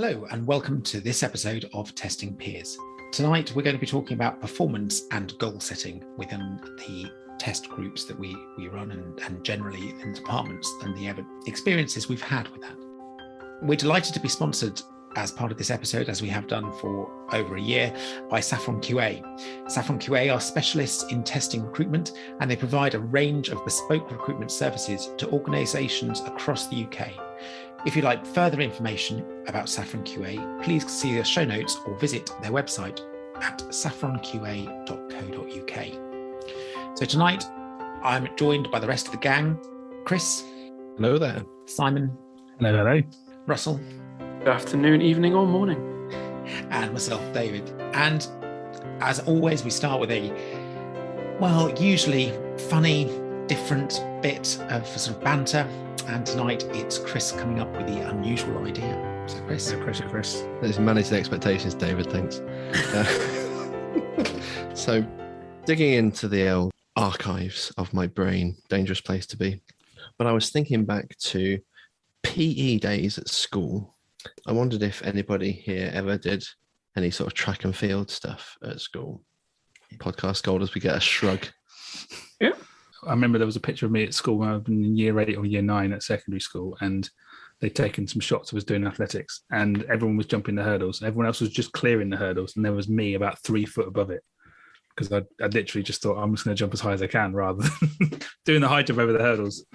Hello and welcome to this episode of Testing Peers. Tonight we're going to be talking about performance and goal setting within the test groups that we run and generally in departments and the experiences we've had with that. We're delighted to be sponsored as part of this episode, as we have done for over a year, by Saffron QA. Saffron QA are specialists in testing recruitment, and they provide a range of bespoke recruitment services to organisations across the UK. If you'd like further information about Saffron QA, please see the show notes or visit their website at saffronqa.co.uk. So tonight, I'm joined by the rest of the gang. Chris. Hello there. Simon. Hello. Russell. Good afternoon, evening or morning. And myself, David. And as always, we start with a, usually funny, different bit of sort of banter. And tonight it's Chris coming up with the unusual idea. So Chris. Let's manage the expectations, David, thanks. So digging into the old archives of my brain, dangerous place to be. But I was thinking back to PE days at school. I wondered if anybody here ever did any sort of track and field stuff at school. Podcast gold as we get a shrug. Yeah. I remember there was a picture of me at school when I was in year 8 or year 9 at secondary school, and they'd taken some shots of us doing athletics, and everyone was jumping the hurdles. Everyone else was just clearing the hurdles, and there was me about 3 foot above it, because I literally just thought, I'm just going to jump as high as I can rather than doing the high jump over the hurdles.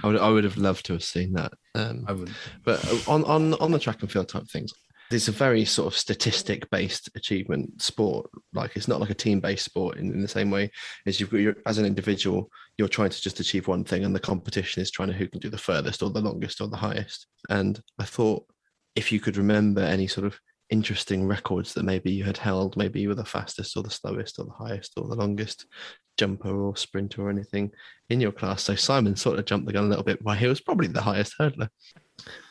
I would have loved to have seen that. I would. But on the track and field type things, it's a very sort of statistic-based achievement sport. Like, it's not like a team-based sport in the same way as you've got as an individual, you're trying to just achieve one thing, and the competition is trying to who can do the furthest or the longest or the highest. And I thought, if you could remember any sort of interesting records that maybe you had held, maybe you were the fastest or the slowest or the highest or the longest jumper or sprinter or anything in your class. So Simon sort of jumped the gun a little bit. Well, he was probably the highest hurdler.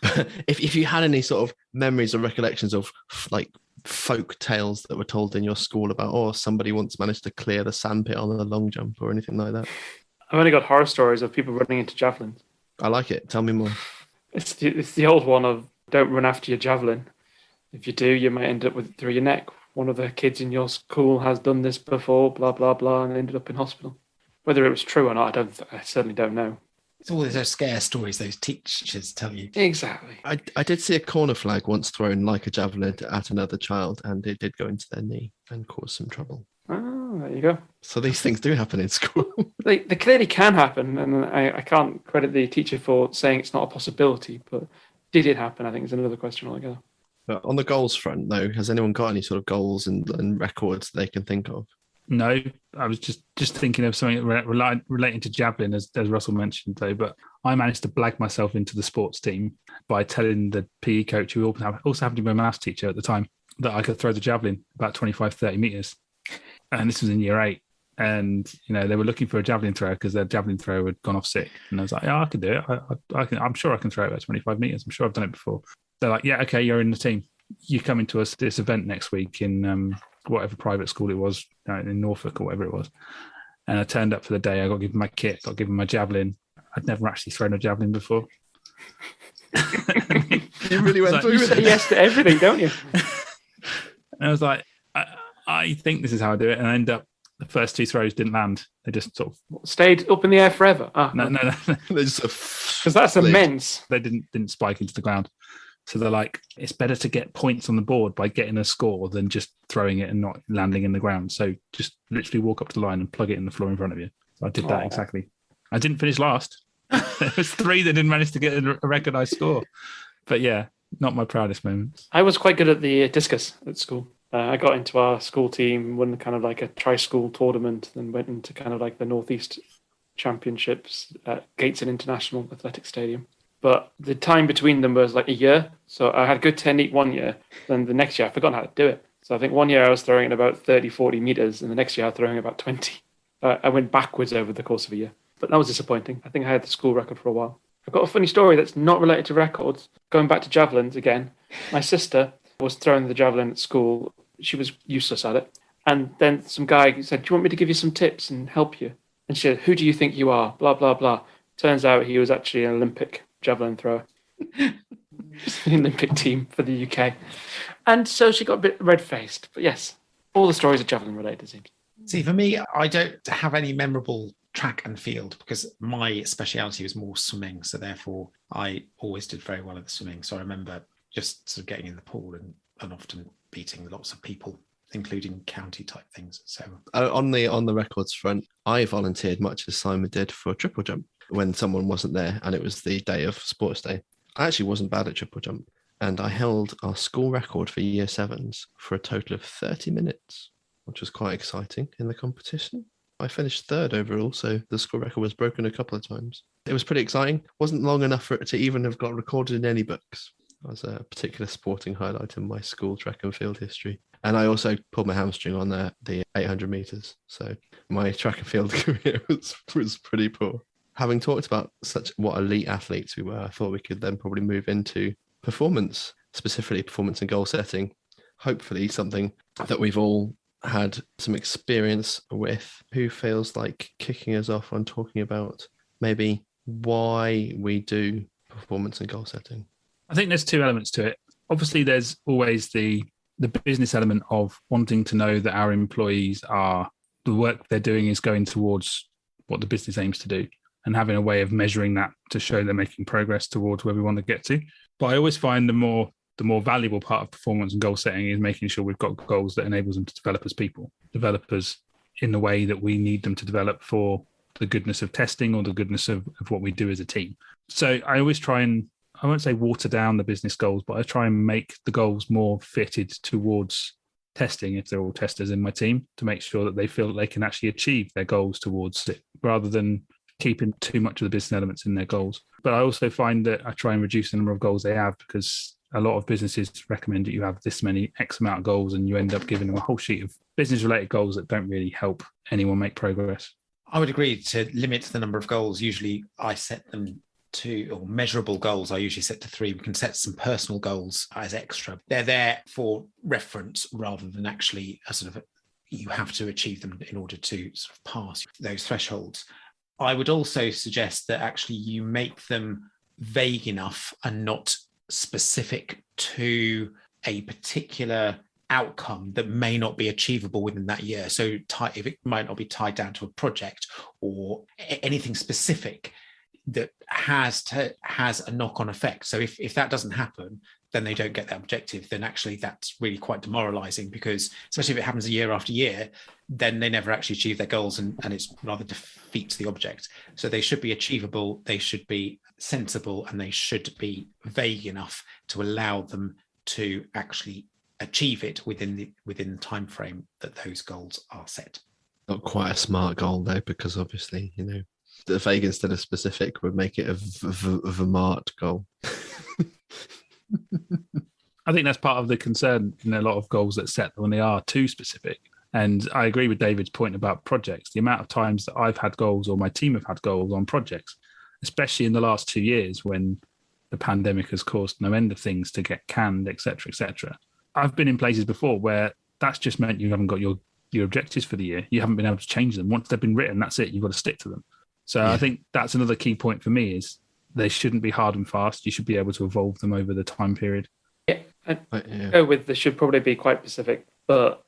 But if you had any sort of memories or recollections of like folk tales that were told in your school about, somebody once managed to clear the sandpit on a long jump or anything like that. I've only got horror stories of people running into javelins. I like it. Tell me more. It's the old one of don't run after your javelin. If you do, you might end up with it through your neck. One of the kids in your school has done this before, blah, blah, blah, and ended up in hospital. Whether it was true or not, I certainly don't know. It's all those scare stories those teachers tell you. Exactly. I did see a corner flag once thrown like a javelin at another child, and it did go into their knee and cause some trouble. Oh, there you go. So these things do happen in school. They clearly can happen, and I can't credit the teacher for saying it's not a possibility, but did it happen, I think, is another question altogether. But on the goals front, though, has anyone got any sort of goals and records they can think of? No, I was just thinking of something relating to javelin, as Russell mentioned, though. But I managed to blag myself into the sports team by telling the PE coach, who also happened to be my maths teacher at the time, that I could throw the javelin about 25, 30 metres. And this was in year 8. And, they were looking for a javelin thrower because their javelin thrower had gone off sick. And I was like, I can do it. I'm sure I can throw it about 25 metres. I'm sure I've done it before. They're like, yeah, okay, you're in the team. You come into this event next week in whatever private school it was, in Norfolk or whatever it was. And I turned up for the day. I got given my kit, got given my javelin. I'd never actually thrown a javelin before. You really went through it. Yes to everything, don't you? And I was like, I think this is how I do it. And I end up, the first 2 throws didn't land. They just sort of stayed up in the air forever. No. They just because that's immense. They didn't spike into the ground. So they're like, it's better to get points on the board by getting a score than just throwing it and not landing in the ground. So just literally walk up to the line and plug it in the floor in front of you. So I did that exactly. I didn't finish last. There was 3 that didn't manage to get a recognised score. But yeah, not my proudest moment. I was quite good at the discus at school. I got into our school team, won kind of like a tri-school tournament, then went into kind of like the Northeast Championships at Gateshead International Athletic Stadium. But the time between them was like a year. So I had good technique one year. Then the next year, I forgot how to do it. So I think one year I was throwing it about 30, 40 meters. And the next year I was throwing about 20. I went backwards over the course of a year. But that was disappointing. I think I had the school record for a while. I've got a funny story that's not related to records. Going back to javelins again. My sister was throwing the javelin at school. She was useless at it. And then some guy said, do you want me to give you some tips and help you? And she said, who do you think you are? Blah, blah, blah. Turns out he was actually an Olympic javelin thrower. the Olympic team for the UK. And so she got a bit red-faced. But yes, all the stories are javelin related, it seems. See, for me, I don't have any memorable track and field because my speciality was more swimming. So therefore, I always did very well at the swimming. So I remember just sort of getting in the pool and often beating lots of people, including county type things. So on the records front, I volunteered much as Simon did for triple jump when someone wasn't there and it was the day of sports day. I actually wasn't bad at triple jump and I held our school record for year sevens for a total of 30 minutes, which was quite exciting in the competition. I finished third overall, so the school record was broken a couple of times. It was pretty exciting. Wasn't long enough for it to even have got recorded in any books. That was a particular sporting highlight in my school track and field history. And I also pulled my hamstring on the 800 meters. So my track and field career was pretty poor. Having talked about what elite athletes we were, I thought we could then probably move into performance, specifically performance and goal setting. Hopefully something that we've all had some experience with. Who feels like kicking us off on talking about maybe why we do performance and goal setting? I think there's two elements to it. Obviously, there's always the business element of wanting to know that our employees the work they're doing is going towards what the business aims to do and having a way of measuring that to show they're making progress towards where we want to get to. But I always find the more valuable part of performance and goal setting is making sure we've got goals that enables them to develop as people, develop us in the way that we need them to develop for the goodness of testing or the goodness of what we do as a team. So I always try and, I won't say water down the business goals, but I try and make the goals more fitted towards testing if they're all testers in my team to make sure that they feel that they can actually achieve their goals towards it rather than keeping too much of the business elements in their goals. But I also find that I try and reduce the number of goals they have because a lot of businesses recommend that you have this many X amount of goals and you end up giving them a whole sheet of business related goals that don't really help anyone make progress. I would agree to limit the number of goals. Usually I set them to, or measurable goals, I usually set to 3. We can set some personal goals as extra. They're there for reference rather than actually a sort of, you have to achieve them in order to sort of pass those thresholds. I would also suggest that actually you make them vague enough and not specific to a particular outcome that may not be achievable within that year. So if it might not be tied down to a project or anything specific that has a knock-on effect. So if that doesn't happen, then they don't get that objective, then actually that's really quite demoralizing because especially if it happens year after year, then they never actually achieve their goals and it's rather defeats the object. So they should be achievable, they should be sensible, and they should be vague enough to allow them to actually achieve it within the time frame that those goals are set. Not quite a smart goal though, because obviously, the vague instead of specific would make it a Vermont goal. I think that's part of the concern in a lot of goals that set when they are too specific. And I agree with David's point about projects. The amount of times that I've had goals or my team have had goals on projects, especially in the last 2 years when the pandemic has caused no end of things to get canned, et cetera, I've been in places before where that's just meant you haven't got your objectives for the year. You haven't been able to change them. Once they've been written, that's it. You've got to stick to them. So yeah. I think that's another key point for me is they shouldn't be hard and fast. You should be able to evolve them over the time period. Yeah, I'd go with they should probably be quite specific, but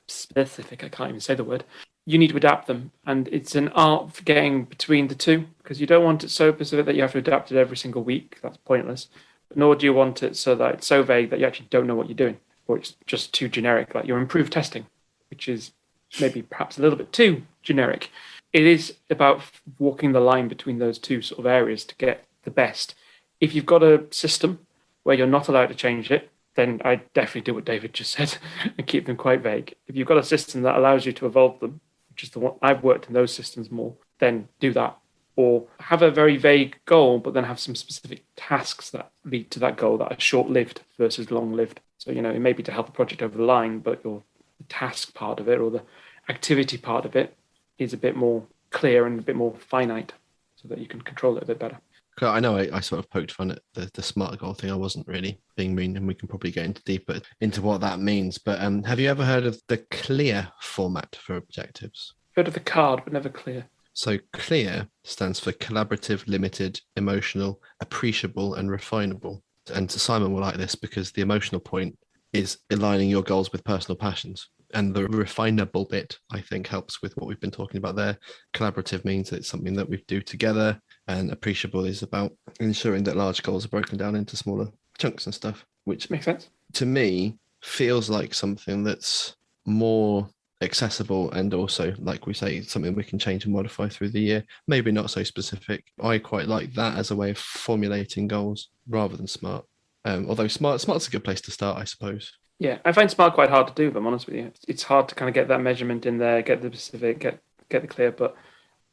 specific, I can't even say the word. You need to adapt them, and it's an art for getting between the two because you don't want it so specific that you have to adapt it every single week. That's pointless. Nor do you want it so that it's so vague that you actually don't know what you're doing, or it's just too generic, like your improved testing, which is maybe perhaps a little bit too generic. It is about walking the line between those two sort of areas to get the best. If you've got a system where you're not allowed to change it, then I definitely do what David just said and keep them quite vague. If you've got a system that allows you to evolve them, which is the one I've worked in those systems more, then do that. Or have a very vague goal, but then have some specific tasks that lead to that goal that are short-lived versus long-lived. So, it may be to help the project over the line, but the task part of it or the activity part of it is a bit more clear and a bit more finite so that you can control it a bit better. I know I sort of poked fun at the smart goal thing. I wasn't really being mean, and we can probably get deeper into what that means. But have you ever heard of the CLEAR format for objectives? Heard of the card, but never CLEAR. So CLEAR stands for collaborative, limited, emotional, appreciable, and refinable. And Simon will like this because the emotional point is aligning your goals with personal passions. And the refinable bit, I think, helps with what we've been talking about there. Collaborative means that it's something that we do together, and appreciable is about ensuring that large goals are broken down into smaller chunks and stuff, which Makes sense. to me feels like something that's more accessible and also, like we say, something we can change and modify through the year. Maybe not so specific. I quite like that as a way of formulating goals rather than SMART. Although smart's a good place to start, I suppose. Yeah, I find SMART quite hard to do, if I'm honest with you. It's hard to kind of get that measurement in there, get the specific, get the clear. But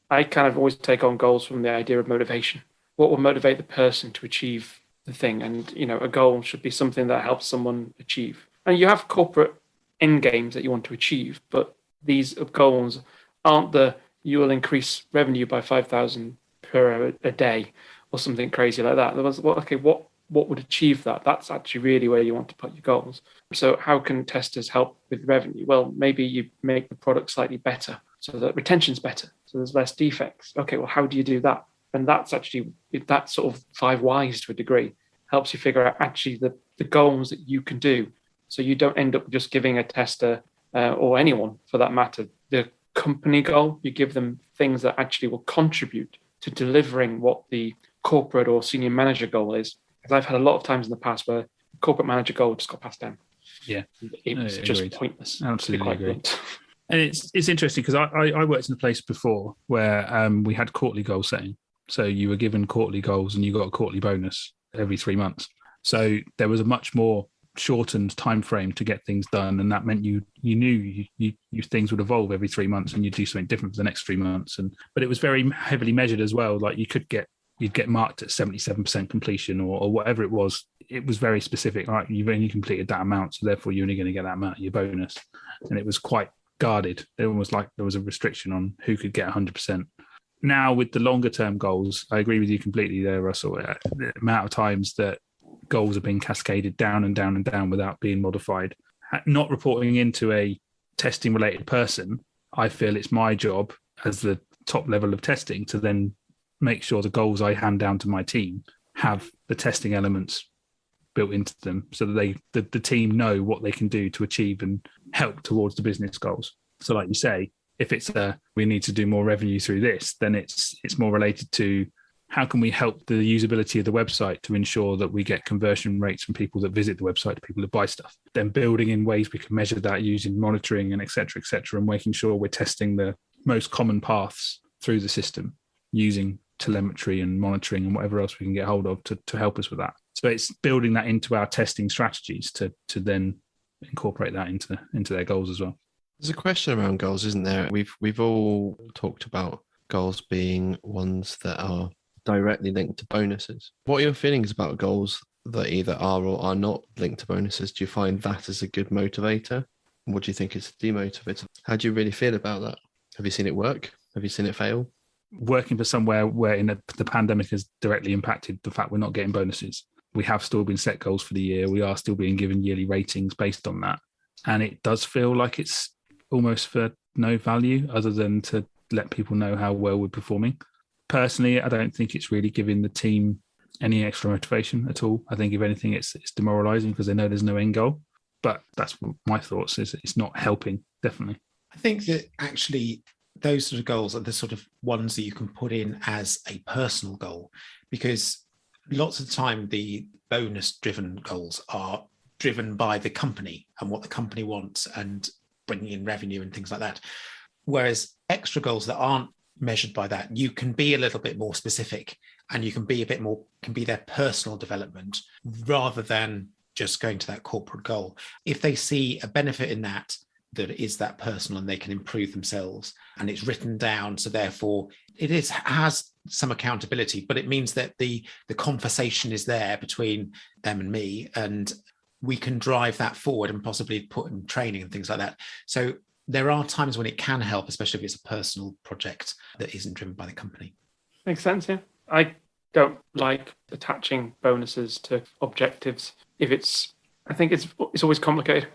I kind of always take on goals from the idea of motivation. What will motivate the person to achieve the thing? And, a goal should be something that helps someone achieve. And you have corporate end games that you want to achieve, but these goals aren't you will increase revenue by 5,000 per a day or something crazy like that. What would achieve that? That's actually really where you want to put your goals. So how can testers help with revenue? Well, maybe you make the product slightly better so that retention's better, so there's less defects. Okay, well, how do you do that? And that's actually, that sort of 5 whys to a degree helps you figure out actually the goals that you can do. So you don't end up just giving a tester or anyone for that matter the company goal. You give them things that actually will contribute to delivering what the corporate or senior manager goal is. Because I've had a lot of times in the past where the corporate manager goal just got passed down. Yeah, it was just pointless. Absolutely agree. And it's interesting because I worked in a place before where we had quarterly goal setting. So you were given quarterly goals and you got a quarterly bonus every 3 months. So there was a much more shortened time frame to get things done, and that meant you knew you things would evolve every 3 months and you'd do something different for the next 3 months. But it was very heavily measured as well. Like you'd get marked at 77% completion or whatever it was. It was very specific. Right, you've only completed that amount, so therefore you're only going to get that amount of your bonus. And it was quite guarded. It was like there was a restriction on who could get 100%. Now with the longer term goals, I agree with you completely there, Russell. The amount of times that goals are being cascaded down and down and down without being modified. Not reporting into a testing related person, I feel it's my job as the top level of testing to then make sure the goals I hand down to my team have the testing elements built into them so that the team know what they can do to achieve and help towards the business goals. So like you say, if it's we need to do more revenue through this, then it's more related to how can we help the usability of the website to ensure that we get conversion rates from people that visit the website to people that buy stuff. Then building in ways we can measure that using monitoring and et cetera, and making sure we're testing the most common paths through the system using telemetry and monitoring and whatever else we can get hold of to help us with that. So it's building that into our testing strategies to then incorporate that into their goals as well. There's a question around goals, isn't there? We've all talked about goals being ones that are directly linked to bonuses. What are your feelings about goals that either are or are not linked to bonuses? Do you find that as a good motivator? What do you think is a demotivator? How do you really feel about that? Have you seen it work? Have you seen it fail? Working for somewhere where the pandemic has directly impacted the fact we're not getting bonuses. We have still been set goals for the year. We are still being given yearly ratings based on that. And it does feel like it's almost for no value other than to let people know how well we're performing. Personally, I don't think it's really giving the team any extra motivation at all. I think if anything, it's demoralizing because they know there's no end goal. But that's my thoughts. Is it's not helping, definitely. I think that actually those sort of goals are the sort of ones that you can put in as a personal goal, because lots of the time the bonus-driven goals are driven by the company and what the company wants and bringing in revenue and things like that. Whereas extra goals that aren't measured by that, you can be a little bit more specific and you can be their personal development rather than just going to that corporate goal. If they see a benefit in that is that personal and they can improve themselves and it's written down, so therefore has some accountability, but it means that the conversation is there between them and me, and we can drive that forward and possibly put in training and things like that. So there are times when it can help, especially if it's a personal project that isn't driven by the company. Makes sense, yeah. I don't like attaching bonuses to objectives. I think it's always complicated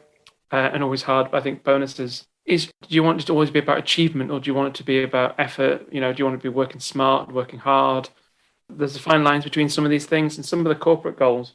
and always hard, but I think bonuses is, do you want it to always be about achievement, or do you want it to be about effort? Do you want to be working smart, working hard? There's a fine lines between some of these things, and some of the corporate goals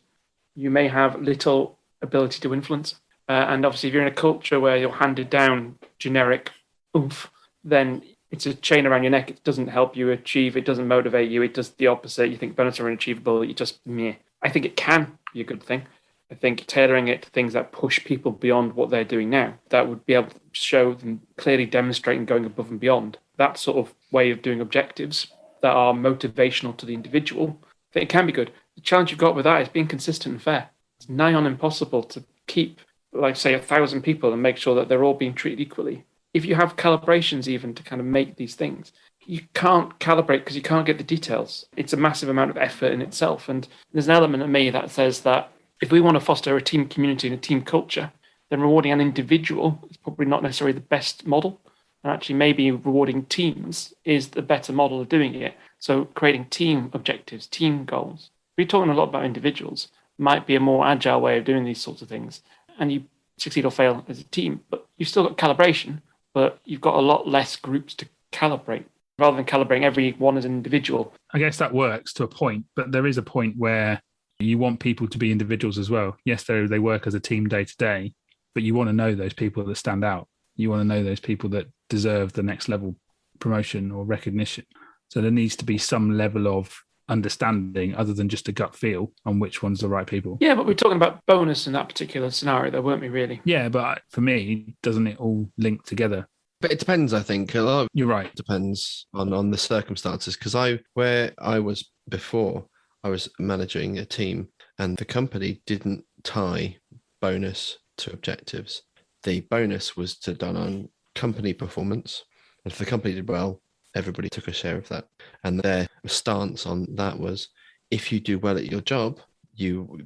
you may have little ability to influence. And obviously, if you're in a culture where you're handed down generic oomph, then it's a chain around your neck. It doesn't help you achieve. It doesn't motivate you. It does the opposite. You think bonuses are unachievable. You just meh. I think it can be a good thing. I think tailoring it to things that push people beyond what they're doing now, that would be able to show them clearly demonstrating going above and beyond. That sort of way of doing objectives that are motivational to the individual, I think it can be good. The challenge you've got with that is being consistent and fair. It's nigh on impossible to keep, like, say, 1,000 people and make sure that they're all being treated equally. If you have calibrations even to kind of make these things, you can't calibrate because you can't get the details. It's a massive amount of effort in itself. And there's an element of me that says that if we want to foster a team community and a team culture, then rewarding an individual is probably not necessarily the best model. And actually, maybe rewarding teams is the better model of doing it. So creating team objectives, team goals. We're talking a lot about individuals. Might be a more agile way of doing these sorts of things. And you succeed or fail as a team, but you've still got calibration, but you've got a lot less groups to calibrate rather than calibrating every one as an individual. I guess that works to a point, but there is a point where you want people to be individuals as well. Yes, they work as a team day to day, but you want to know those people that stand out. You want to know those people that deserve the next level promotion or recognition. So there needs to be some level of understanding other than just a gut feel on which one's the right people. Yeah, but we're talking about bonus in that particular scenario, though, weren't we, really? Yeah, but for me, doesn't it all link together? But it depends, I think. A lot of You're right. it depends on the circumstances. Because where I was before, I was managing a team and the company didn't tie bonus to objectives. The bonus was done on company performance. And if the company did well, everybody took a share of that. And their stance on that was, if you do well at your job,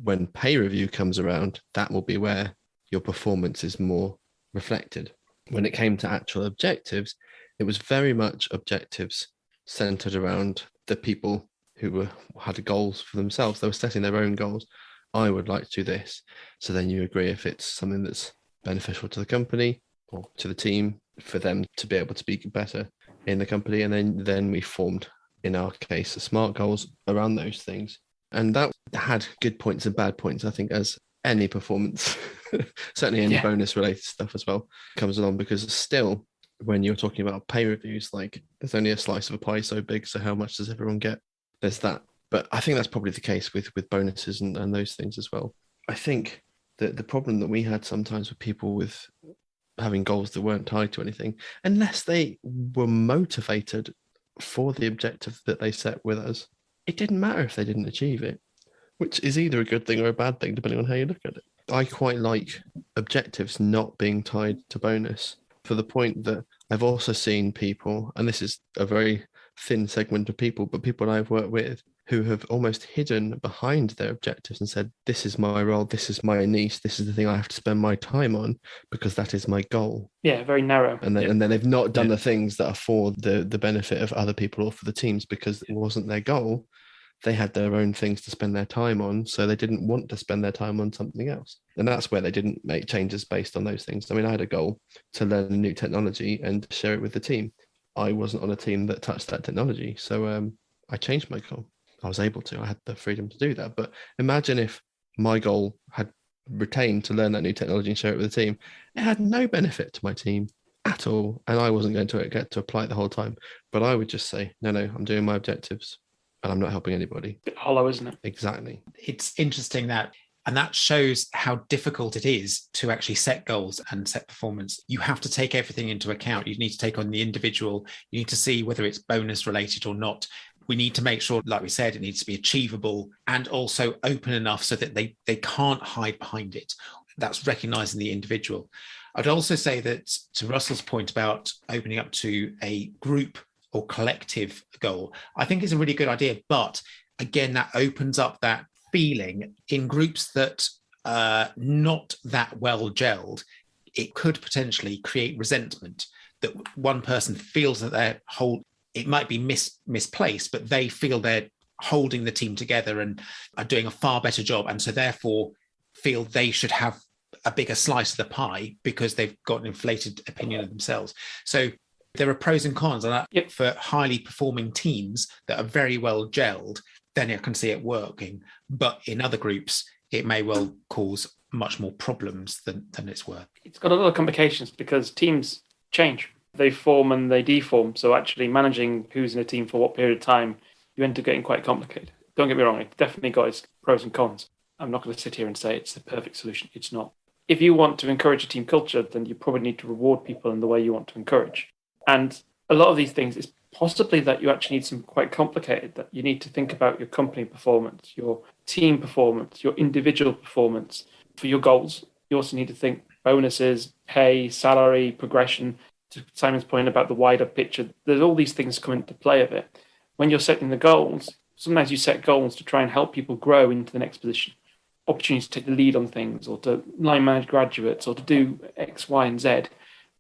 when pay review comes around, that will be where your performance is more reflected. When it came to actual objectives, it was very much objectives centered around the people who had goals for themselves. They were setting their own goals. I would like to do this. So then you agree if it's something that's beneficial to the company or to the team for them to be able to be better in the company. And then we formed, in our case, smart goals around those things. And that had good points and bad points, I think, as any performance, certainly any bonus related stuff as well, comes along, because still, when you're talking about pay reviews, like there's only a slice of a pie so big, so how much does everyone get? There's that. But I think that's probably the case with bonuses and those things as well. I think that the problem that we had sometimes with people with having goals that weren't tied to anything, unless they were motivated for the objective that they set with us, it didn't matter if they didn't achieve it, which is either a good thing or a bad thing, depending on how you look at it. I quite like objectives not being tied to bonus, for the point that I've also seen people, and this is a very thin segment of people, but people I've worked with who have almost hidden behind their objectives and said, this is my role, this is my niche, this is the thing I have to spend my time on because that is my goal. Yeah, very narrow. And then they've not done the things that are for the benefit of other people or for the teams, because it wasn't their goal. They had their own things to spend their time on, so they didn't want to spend their time on something else. And that's where they didn't make changes based on those things. I mean, I had a goal to learn a new technology and share it with the team. I wasn't on a team that touched that technology, so I changed my goal. I was able to. I had the freedom to do that. But imagine if my goal had retained to learn that new technology and share it with the team. It had no benefit to my team at all, and I wasn't going to get to apply it the whole time. But I would just say, no, I'm doing my objectives, and I'm not helping anybody. Bit hollow, isn't it? Exactly. It's interesting that shows how difficult it is to actually set goals and set performance. You have to take everything into account. You need to take on the individual. You need to see whether it's bonus related or not. We need to make sure, like we said, it needs to be achievable and also open enough so that they can't hide behind it. That's recognizing the individual. I'd also say that, to Russell's point about opening up to a group or collective goal, I think is a really good idea. But again, that opens up that feeling in groups that are not that well gelled. It could potentially create resentment, that one person feels that their whole, it might be misplaced, but they feel they're holding the team together and are doing a far better job. And so therefore feel they should have a bigger slice of the pie because they've got an inflated opinion of themselves. So there are pros and cons. And for highly performing teams that are very well gelled, then I can see it working. But in other groups, it may well cause much more problems than it's worth. It's got a lot of complications because teams change. They form and they deform. So actually managing who's in a team for what period of time, you end up getting quite complicated. Don't get me wrong, it's definitely got its pros and cons. I'm not going to sit here and say it's the perfect solution. It's not. If you want to encourage a team culture, then you probably need to reward people in the way you want to encourage. And a lot of these things is possibly that you actually need some quite complicated, that you need to think about your company performance, your team performance, your individual performance. For your goals, you also need to think bonuses, pay, salary, progression. To Simon's point about the wider picture, there's all these things come into play of it. When you're setting the goals, sometimes you set goals to try and help people grow into the next position. Opportunities to take the lead on things, or to line manage graduates, or to do X, Y, and Z,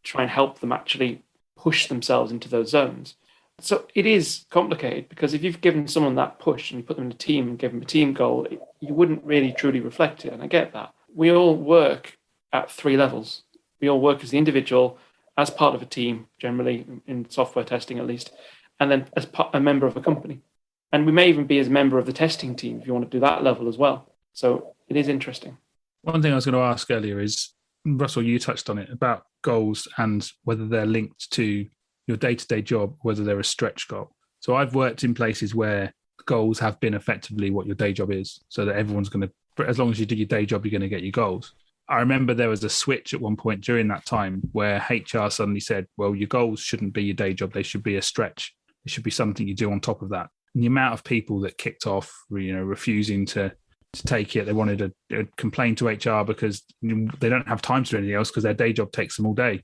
try and help them actually push themselves into those zones. So it is complicated because if you've given someone that push and you put them in a team and give them a team goal, you wouldn't really truly reflect it. And I get that. We all work at 3 levels. We all work as the individual, as part of a team, generally in software testing at least, and then as a member of a company. And we may even be as a member of the testing team if you want to do that level as well. So it is interesting. One thing I was going to ask earlier is, Russell, you touched on it, about goals and whether they're linked to your day-to-day job, whether they're a stretch goal. So I've worked in places where goals have been effectively what your day job is, so that everyone's going to, as long as you do your day job, you're going to get your goals. I remember there was a switch at one point during that time where HR suddenly said, well, your goals shouldn't be your day job. They should be a stretch. It should be something you do on top of that. And the amount of people that kicked off, refusing to take it, they wanted to complain to HR because they don't have time to do anything else because their day job takes them all day.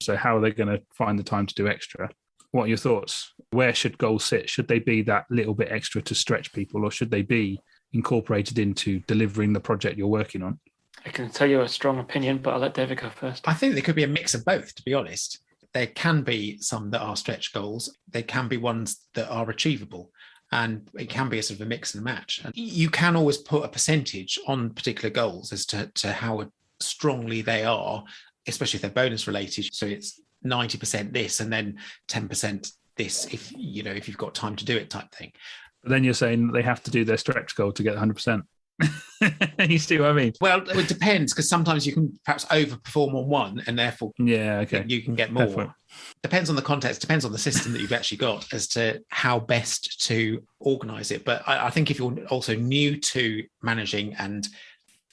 So how are they going to find the time to do extra? What are your thoughts? Where should goals sit? Should they be that little bit extra to stretch people, or should they be incorporated into delivering the project you're working on? I can tell you a strong opinion, but I'll let David go first. I think there could be a mix of both, to be honest. There can be some that are stretch goals. There can be ones that are achievable. And it can be a sort of a mix and match. And you can always put a percentage on particular goals as to how strongly they are, especially if they're bonus related. So it's 90% this and then 10% this if you've got time to do it type thing. But then you're saying that they have to do their stretch goal to get 100%. You see what I mean? Well, it depends, because sometimes you can perhaps overperform on one and therefore you can get more. Definitely. Depends on the context, depends on the system that you've actually got as to how best to organize it. But I think if you're also new to managing and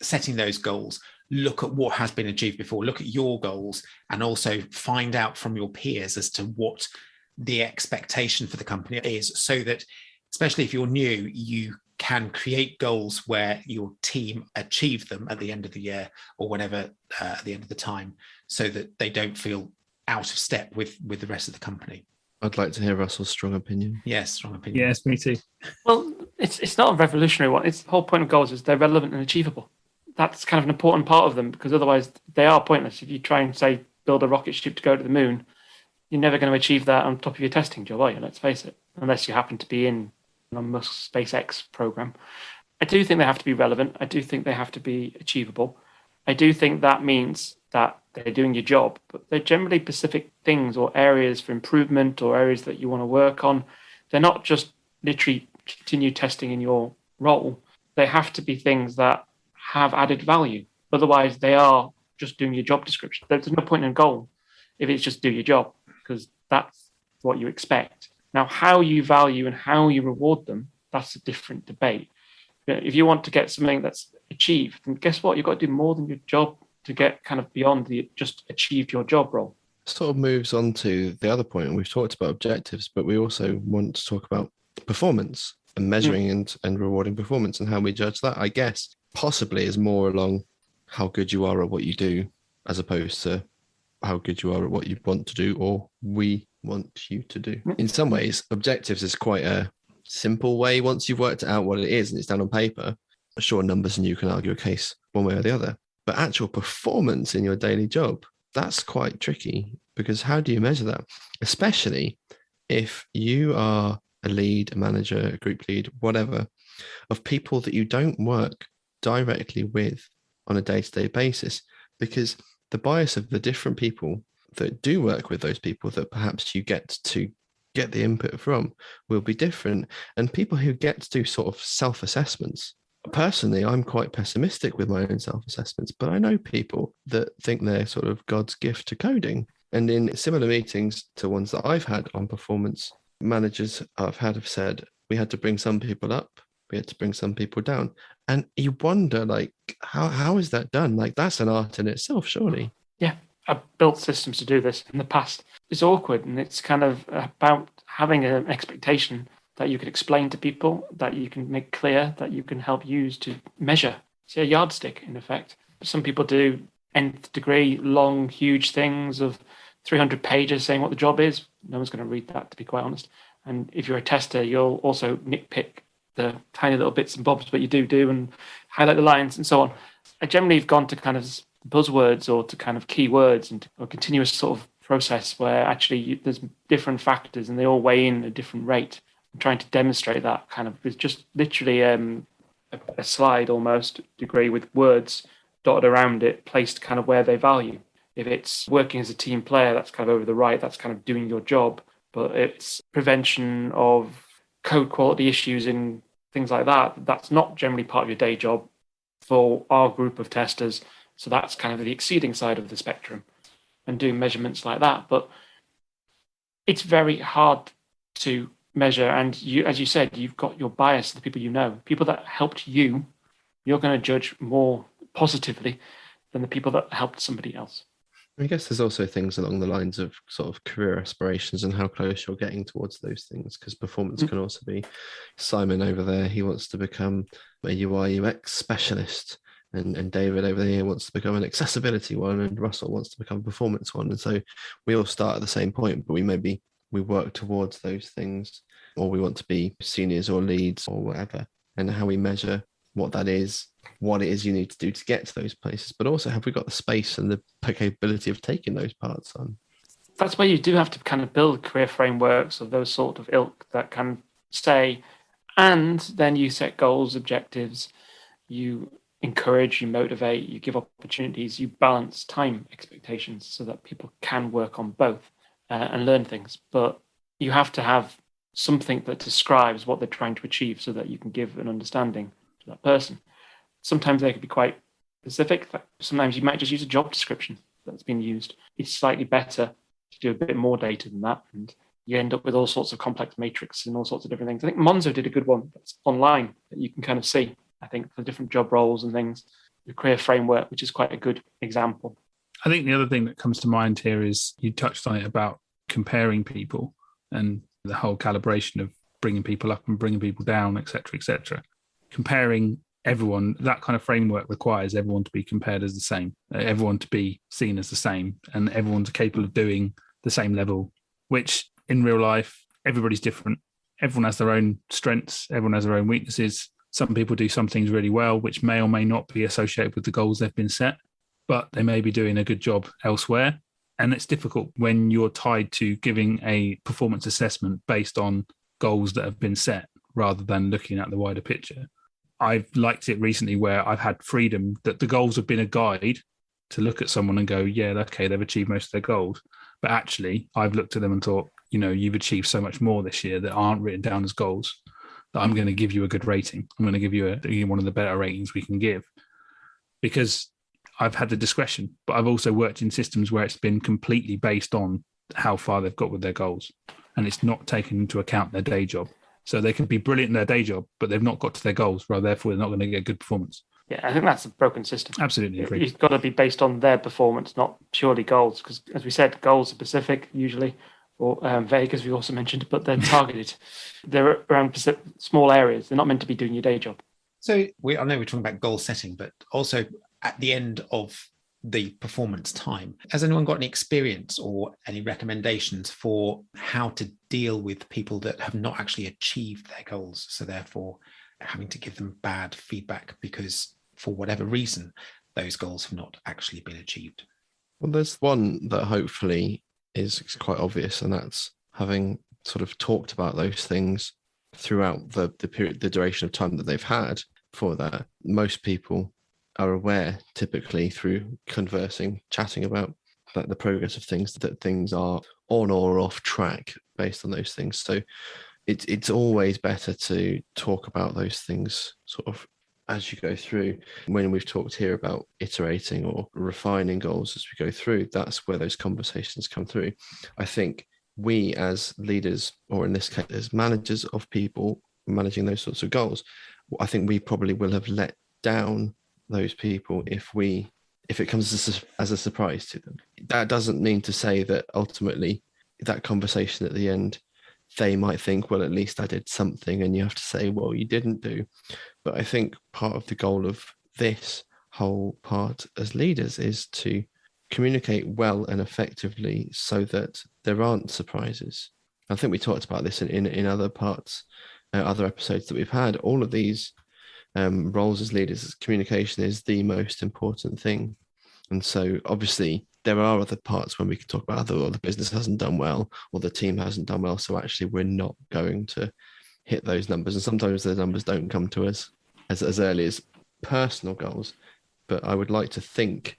setting those goals, look at what has been achieved before, look at your goals, and also find out from your peers as to what the expectation for the company is, so that, especially if you're new, you can create goals where your team achieve them at the end of the year or whenever at the end of the time, so that they don't feel out of step with the rest of the company. I'd like to hear Russell's strong opinion. Yes, strong opinion. Yes, me too. Well, it's not a revolutionary one. It's the whole point of goals is they're relevant and achievable. That's kind of an important part of them, because otherwise they are pointless. If you try and say build a rocket ship to go to the moon, you're never going to achieve that on top of your testing job, are you? Let's face it, unless you happen to be in Elon Musk's SpaceX program. I do think they have to be relevant. I do think they have to be achievable. I do think that means that they're doing your job, but they're generally specific things or areas for improvement or areas that you want to work on. They're not just literally continue testing in your role. They have to be things that have added value. Otherwise, they are just doing your job description. There's no point in a goal if it's just do your job, because that's what you expect. Now, how you value and how you reward them, that's a different debate. If you want to get something that's achieved, then guess what? You've got to do more than your job to get kind of beyond the just achieved your job role. Sort of moves on to the other point, and we've talked about objectives, but we also want to talk about performance and measuring and rewarding performance, and how we judge that, I guess, possibly is more along how good you are at what you do, as opposed to how good you are at what you want to do or we want you to do. In some ways, objectives is quite a simple way. Once you've worked out what it is and it's down on paper, sure, numbers and you can argue a case one way or the other. But actual performance in your daily job, that's quite tricky, because how do you measure that? Especially if you are a lead, a manager, a group lead, whatever, of people that you don't work directly with on a day-to-day basis. because the bias of the different people that do work with those people that perhaps you get to get the input from will be different. And people who get to do sort of self-assessments, personally, I'm quite pessimistic with my own self-assessments, but I know people that think they're sort of God's gift to coding. And in similar meetings to ones that I've had on performance, managers I've had have said, we had to bring some people up, we had to bring some people down. And you wonder, like, how is that done? Like, that's an art in itself, surely. Yeah, I've built systems to do this in the past. It's awkward, and it's kind of about having an expectation that you can explain to people, that you can make clear, that you can help use to measure. It's a yardstick, in effect. Some people do nth degree, long, huge things of 300 pages saying what the job is. No one's going to read that, to be quite honest. And if you're a tester, you'll also nitpick the tiny little bits and bobs, but you do and highlight the lines and so on. I generally have gone to kind of buzzwords or to kind of keywords and a continuous sort of process where actually there's different factors and they all weigh in at a different rate. I'm trying to demonstrate that kind of, it's just literally a slide almost degree with words dotted around it, placed kind of where they value. If it's working as a team player, that's kind of over the right, that's kind of doing your job. But it's prevention of code quality issues and things like that. That's not generally part of your day job for our group of testers. So that's kind of the exceeding side of the spectrum and doing measurements like that. But it's very hard to measure. And you, as you said, you've got your bias, the people you know, people that helped you, you're going to judge more positively than the people that helped somebody else. I guess there's also things along the lines of sort of career aspirations and how close you're getting towards those things, because performance can also be Simon over there. He wants to become a UI UX specialist, and David over there wants to become an accessibility one, and Russell wants to become a performance one. And so we all start at the same point, but we work towards those things, or we want to be seniors or leads or whatever, and how we measure what that is, what it is you need to do to get to those places, but also have we got the space and the capability of taking those parts on? That's where you do have to kind of build career frameworks of those sort of ilk that can say, and then you set goals, objectives, you encourage, you motivate, you give opportunities, you balance time expectations so that people can work on both and learn things. But you have to have something that describes what they're trying to achieve so that you can give an understanding to that person. Sometimes they could be quite specific. Sometimes you might just use a job description that's been used. It's slightly better to do a bit more data than that, and you end up with all sorts of complex matrix and all sorts of different things. I think Monzo did a good one that's online that you can kind of see, I think, for different job roles and things, the career framework, which is quite a good example. I think the other thing that comes to mind here is you touched on it about comparing people and the whole calibration of bringing people up and bringing people down, et cetera, et cetera. Comparing everyone, that kind of framework requires everyone to be compared as the same, everyone to be seen as the same, and everyone's capable of doing the same level, which in real life, everybody's different. Everyone has their own strengths. Everyone has their own weaknesses. Some people do some things really well, which may or may not be associated with the goals they've been set, but they may be doing a good job elsewhere. And it's difficult when you're tied to giving a performance assessment based on goals that have been set rather than looking at the wider picture. I've liked it recently where I've had freedom that the goals have been a guide to look at someone and go, yeah, okay, they've achieved most of their goals. But actually, I've looked at them and thought, you know, you've achieved so much more this year that aren't written down as goals that I'm going to give you a good rating. I'm going to give you one of the better ratings we can give, because I've had the discretion. But I've also worked in systems where it's been completely based on how far they've got with their goals, and it's not taken into account their day job. So they can be brilliant in their day job, but they've not got to their goals, therefore they're not going to get good performance. Yeah, I think that's a broken system. Absolutely agree. It's got to be based on their performance, not purely goals, because as we said, goals are specific usually, or vague, as we also mentioned, but they're targeted. They're around small areas. They're not meant to be doing your day job. So I know we're talking about goal setting, but also at the end of the performance time, has anyone got any experience or any recommendations for how to deal with people that have not actually achieved their goals, so therefore having to give them bad feedback because for whatever reason those goals have not actually been achieved? Well, there's one that hopefully is quite obvious, and that's having sort of talked about those things throughout the period, the duration of time that they've had for that. Most people are aware, typically through conversing, chatting about the progress of things, that things are on or off track based on those things. So it's always better to talk about those things sort of as you go through. When we've talked here about iterating or refining goals as we go through, that's where those conversations come through. I think we as leaders, or in this case as managers of people managing those sorts of goals, I think we probably will have let down those people if it comes as a surprise to them. That doesn't mean to say that ultimately that conversation at the end, they might think, well, at least I did something, and you have to say, well, you didn't do. But I think part of the goal of this whole part as leaders is to communicate well and effectively so that there aren't surprises. I think we talked about this in other parts, other episodes that we've had. All of these roles as leaders, communication is the most important thing. And so obviously there are other parts when we can talk about the business hasn't done well or the team hasn't done well. So actually we're not going to hit those numbers. And sometimes the numbers don't come to us as early as personal goals. But I would like to think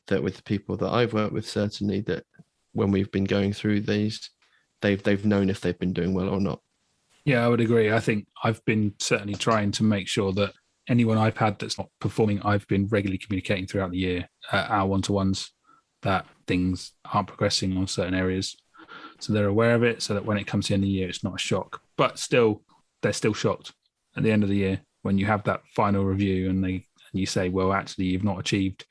that with the people that I've worked with, certainly, that when we've been going through these, they've known if they've been doing well or not. Yeah, I would agree. I think I've been certainly trying to make sure that anyone I've had that's not performing, I've been regularly communicating throughout the year, our one-to-ones, that things aren't progressing on certain areas. So they're aware of it, so that when it comes to the end of the year, it's not a shock. But still, they're still shocked at the end of the year when you have that final review and you say, well, actually, you've not achieved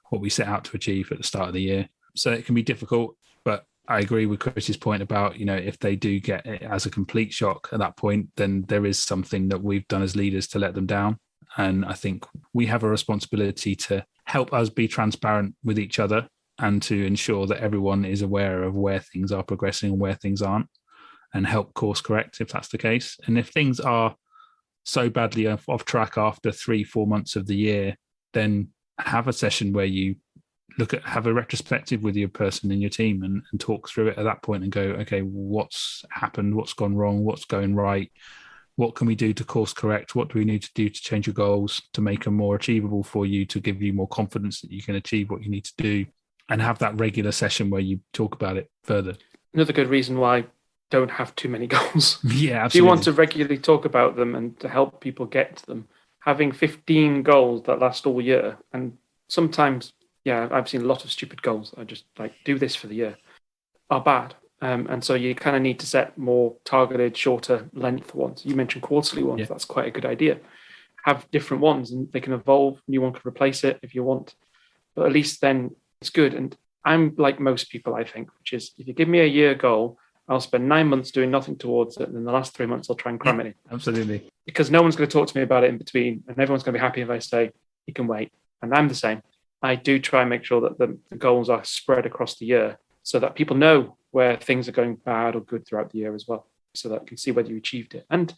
what we set out to achieve at the start of the year. So it can be difficult, but I agree with Chris's point about, if they do get it as a complete shock at that point, then there is something that we've done as leaders to let them down. And I think we have a responsibility to help us be transparent with each other and to ensure that everyone is aware of where things are progressing and where things aren't, and help course correct if that's the case. And if things are so badly off track after 3-4 months of the year, then have a session where you have a retrospective with your person in your team and talk through it at that point and go, okay, what's happened? What's gone wrong? What's going right? What can we do to course correct? What do we need to do to change your goals to make them more achievable for you, to give you more confidence that you can achieve what you need to do, and have that regular session where you talk about it further. Another good reason why don't have too many goals. Yeah, absolutely. If you want to regularly talk about them and to help people get to them, having 15 goals that last all year, and sometimes, I've seen a lot of stupid goals. I just do this for the year, are bad. And so you kind of need to set more targeted, shorter length ones. You mentioned quarterly ones. Yeah. That's quite a good idea. Have different ones and they can evolve. New one can replace it if you want. But at least then it's good. And I'm like most people, I think, which is if you give me a year goal, I'll spend 9 months doing nothing towards it. And then the last 3 months, I'll try and cram it in. Absolutely. Because no one's going to talk to me about it in between. And everyone's going to be happy if I say, you can wait. And I'm the same. I do try and make sure that the goals are spread across the year so that people know where things are going bad or good throughout the year as well, so that you can see whether you achieved it. And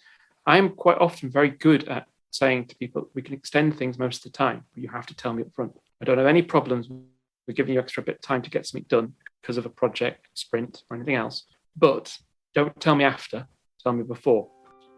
I'm quite often very good at saying to people, we can extend things most of the time, but you have to tell me up front. I don't have any problems with giving you extra bit of time to get something done because of a project, sprint, or anything else. But don't tell me after, tell me before.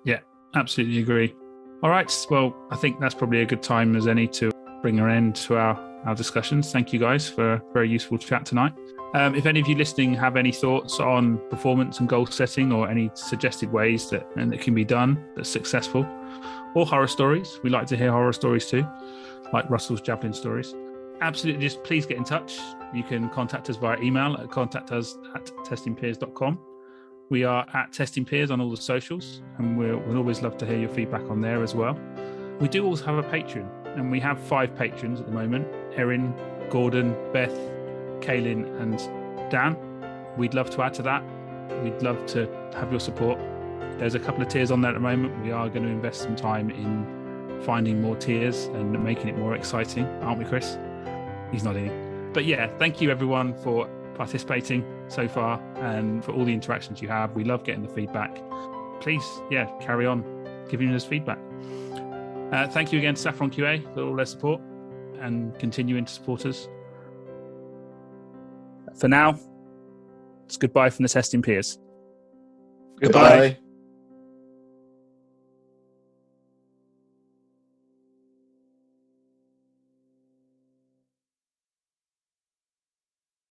Yeah, absolutely agree. All right, well, I think that's probably a good time as any to bring an end to our discussions. Thank you guys for a very useful chat tonight. If any of you listening have any thoughts on performance and goal setting, or any suggested ways that can be done that's successful, or horror stories, we like to hear horror stories too, like Russell's javelin stories. Absolutely, just please get in touch. You can contact us via email at contactus@testingpeers.com. We are at Testing Peers on all the socials, and we'll always love to hear your feedback on there as well. We do also have a Patreon, and we have 5 patrons at the moment: Erin, Gordon, Beth, Kaylin and Dan. We'd love to add to that. We'd love to have your support. There's a couple of tiers on there at the moment. We are going to invest some time in finding more tiers and making it more exciting, aren't we, Chris? He's nodding. But yeah, thank you everyone for participating so far and for all the interactions you have. We love getting the feedback. Please, carry on giving us feedback. Thank you again to Saffron QA for all their support and continuing to support us. For now, it's goodbye from the Testing Peers. Goodbye.